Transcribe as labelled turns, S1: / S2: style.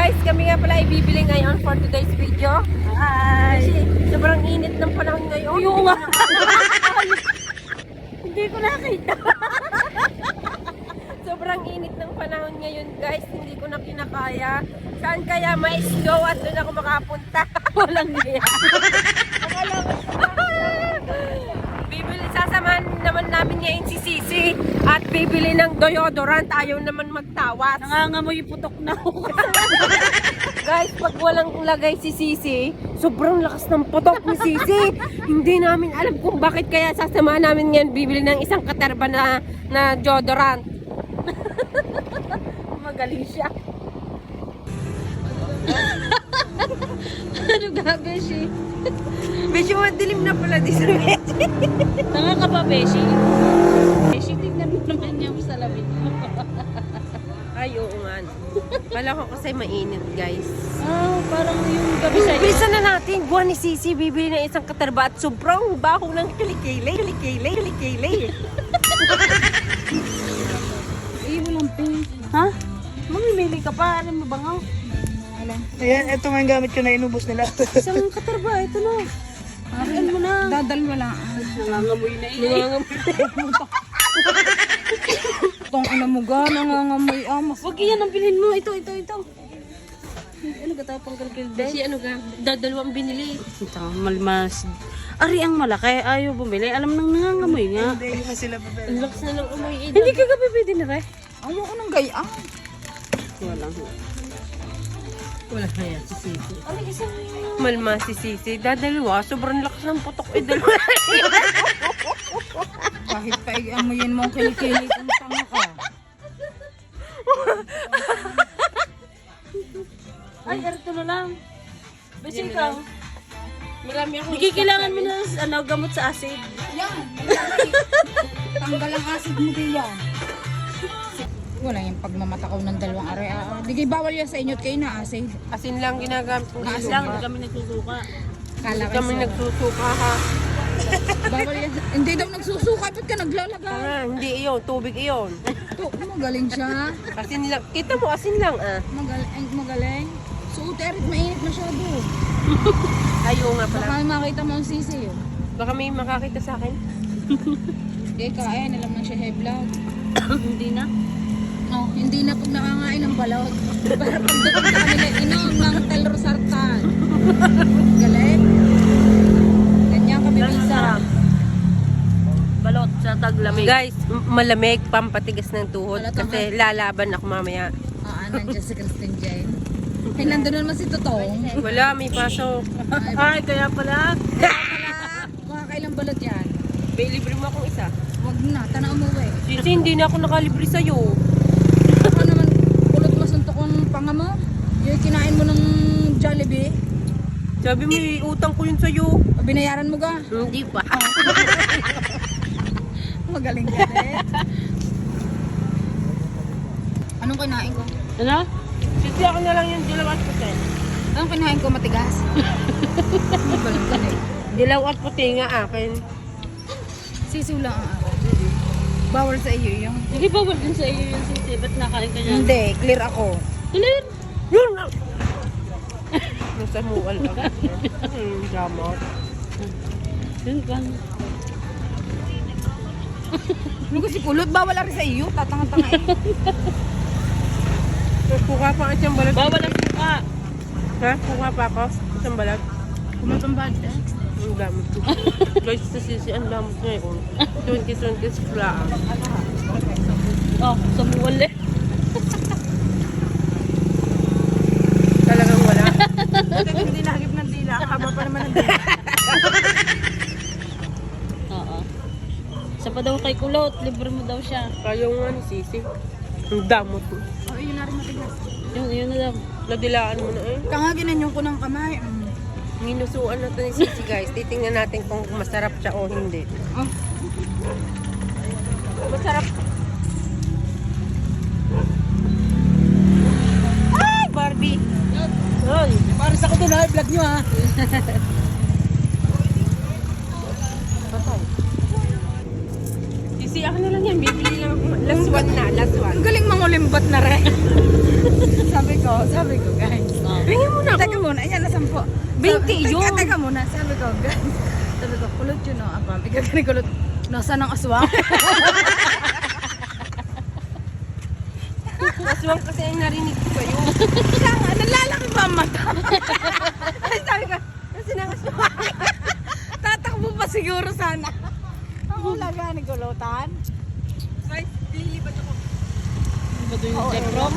S1: Guys, kami nga pala ibibili ngayon for today's video. Kasi sobrang init ng panahon ngayon.
S2: Oo nga. Hindi ko nakita.
S1: Sobrang init ng panahon ngayon, guys. Hindi ko na kinakaya. Saan kaya may snow at doon ako makapunta?
S2: Walang niya.
S1: Bibili, sasamahan naman namin ngayon si Sisi at bibili ng deodorant. Ayaw naman magtawas.
S2: Nangangamoy yung putok na ako.
S1: Guys, pag walang lagay si Sisi, sobrang lakas ng putok ni Sisi. Hindi namin alam kung bakit kaya sasamahan namin ngayon bibili ng isang katerba na deodorant.
S2: Magaling siya. Ano ga, Beshi?
S1: Medyo madilim na pala dito.
S2: Tanga ka ba, Beshi? Beshi, tignan mo naman niya sa labit mo.
S1: Ay, oo nga. Kala ko kasi mainit, guys.
S2: Parang yung gabi sa'yo.
S1: Bilisan na natin. Buwan ni Sisi, bibili ng isang katerba at sobrang baho ng kilikili.
S2: Iyo mo lang, pink. Ha? Mamimili ka pa. Ano mo bangaw?
S3: Ayan, ito nga yung gamit ko na inubos nila.
S2: Isang katarba, ito na. Arin mo na.
S3: Dadal mo lang.
S2: Nangangamoy na iya.
S3: Itong ina mo ga, nangangamoy amas.
S2: Huwag iyan ang bilhin mo. Ito. Ano ka tapang kalkil
S1: Kasi ano ka, dadalawang binili.
S2: Ito, malmas. Ari ang malaki, ayaw bumili. Alam nang nangangamoy nga.
S3: Hindi nga sila babel.
S1: Ang lakas na ng umoy.
S2: Hindi ka pwede na rin.
S3: Ayaw ko ng gayaan.
S1: Wala kaya si Sisi. Malma si Sisi. Dadalawa, sobrang lakas ng putok. Dalawa.
S3: Kahit pa amuyin mo ang kilikili kung tanga ka.
S2: Ay, ito na lang. Basi ikaw.
S1: Marami akong
S2: Kailangan mo na gamot sa acid.
S3: Yan. Tanggal ang acid mo diyan. Wala yung pagmamatakaw ng dalawang are. Di kayo bawal yan sa inyo at kayo na acid.
S1: asin lang ginagamit ko.
S2: Kasi lang, hindi kami nagsusuka.
S3: Kala
S1: Hindi kami nagsusuka ha.
S3: Bawal yan. Hindi daw nagsusuka. Ba't ka naglalagay?
S1: Hindi iyon, tubig iyon.
S3: Ito, magaling siya.
S1: Asin lang. Kita mo, asin lang ah.
S3: Magaling. Suuterit, mainit masyado.
S1: Ayaw nga pala.
S3: Baka makita mo ang sisi yun.
S1: Baka may makakita sa akin.
S3: Hindi, kain. Alam na siya high blood.
S2: Hindi na.
S3: Oh, hindi na pag nakangain ng balot. Para pagdating sa kanila, inom ng telrosartan. Galing. Ganyan kami bisa.
S2: Balot sa taglamig.
S1: Guys, malamig, pampatigas ng tuhod.
S3: Wala to,
S1: Kasi lalaban ako mamaya.
S3: Nandiyan si Kristen Jane. Ay, nandun naman si Totong.
S1: Wala, may pasok.
S2: Ay, kaya pala.
S3: Makakailang balot yan.
S1: May libre mo akong isa.
S3: Wag na, tanaw mo eh.
S1: Kasi hindi na ako nakalibre sa'yo.
S3: Baka naman, kulot masuntok ang panga mo. Yung kinain mo ng Jollibee.
S1: Sabi mo, utang ko yun sa'yo.
S3: Binayaran mo ga.
S1: Hindi pa.
S3: Magaling ka rin. Anong kinain ko?
S2: Ano?
S1: Sisi ako na lang yung dilaw at puti.
S3: Anong kinain ko matigas? Magaling ka rin.
S1: Dilaw at puti nga akin.
S3: Sisiw lang ang ako. Bawal sa iyo yung...
S2: Hindi ba din sa iyo yung sisi? Ba't nakain ka niyan?
S3: Hindi, clear ako.
S2: Clear.
S1: Yun lang. Nasa mual lang. Gamot.
S2: Yun ka.
S3: Ano kasi kulot? Bawal rin sa iyo. Tatanga-tanga eh.
S1: Kuka pa ang siyang balag.
S2: Bawal ang suka.
S1: Ha? Kuka pa ako. Siyang balag.
S3: Kumatang bad eh.
S1: Ang damot ko. Guys, sa Sisi, ang damot ngayon. 2020 lang.
S2: Oh, sa muwal eh.
S1: Talagang wala.
S3: Bakit hindi nahagip ng dila? Ang haba pa naman ng dila.
S2: Oo. Isa pa daw kay Kulot, libre mo daw siya.
S1: Kaya nga ni Sisi. Ang damot ko.
S3: Oh, yun na rin matigas.
S2: Yun na daw.
S1: Nadilaan mo na eh.
S3: Kangaginan yung ko ng kamay.
S1: Minusuan na to ni Sisi, guys. Titingnan natin kung masarap siya o hindi.
S3: Oh.
S1: Masarap. Ay, Barbie! Ay!
S3: Paris ako doon ha, vlog nyo ha.
S1: Sisi, ako na lang yan. Bibili lang ako. Last one na, last one.
S3: Ang galing mangulimbat na rin. sabi ko guys.
S1: Tingin mo na ako.
S3: Teka muna, ayan na 10.
S1: 20 yun.
S3: Teka muna, sabi ko, guys. Sabi ko, kulot yun o, apam. Ikaw ka kulot. Nasaan ang aswang?
S1: Aswang kasi ang narinig ko kayo.
S3: Kaya nga, nalalaki pa ang mata. Ay, sabi ko,
S1: Kasi nakaswang.
S3: tatakbo pa siguro sana. Ang ulaga ni kulutan.
S1: Guys, lilipat ako.
S2: Ba doon yung